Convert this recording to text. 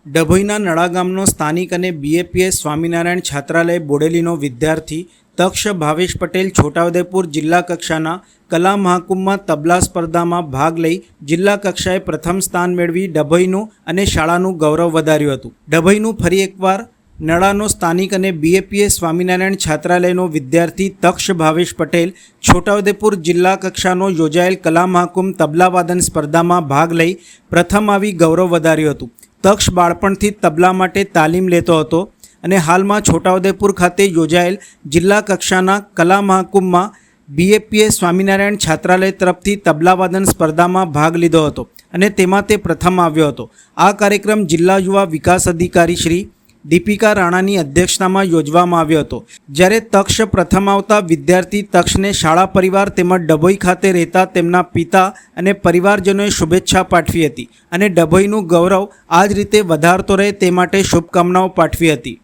ડભોઈના નળા ગામનો સ્થાનિક અને બીએપીએસ સ્વામિનારાયણ છાત્રાલય બોડેલીનો વિદ્યાર્થી તક્ષ ભાવેશ પટેલ છોટાઉદેપુર જિલ્લા કક્ષાના કલા મહાકુંભમાં તબલા સ્પર્ધામાં ભાગ લઈ જિલ્લા કક્ષાએ પ્રથમ સ્થાન મેળવી ડભોઈનું અને શાળાનું ગૌરવ વધાર્યું હતું। ડભોઈનું ફરી એકવાર નળાનો સ્થાનિક અને બીએપીએસ સ્વામિનારાયણ છાત્રાલયનો વિદ્યાર્થી તક્ષ ભાવેશ પટેલ છોટાઉદેપુર જિલ્લા કક્ષાનો યોજાયેલ કલા મહાકુંભ તબલાવાદન સ્પર્ધામાં ભાગ લઈ પ્રથમ આવી ગૌરવ વધાર્યું હતું। તક્ષ બાળપણથી તબલા માટે તાલીમ લેતો હતો અને હાલમાં છોટાઉદેપુર ખાતે યોજાયેલ જિલ્લા કક્ષાના કલા મહાકુંભમાં બીએપીએસ સ્વામિનારાયણ છાત્રાલય તરફથી તબલાવાદન સ્પર્ધામાં ભાગ લીધો હતો અને તેમાં તે પ્રથમ આવ્યો હતો। આ કાર્યક્રમ જિલ્લા યુવા વિકાસ અધિકારી શ્રી દીપિકા રાણાની અધ્યક્ષતામાં યોજવામાં આવ્યો હતો। જ્યારે તક્ષ પ્રથમ આવતા વિદ્યાર્થી તક્ષને શાળા પરિવાર તેમજ ડભોઈ ખાતે રહેતા તેમના પિતા અને પરિવારજનોએ શુભેચ્છા પાઠવી હતી અને ડભોઈનું ગૌરવ આ જ રીતે વધારતો રહે તે માટે શુભકામનાઓ પાઠવી હતી।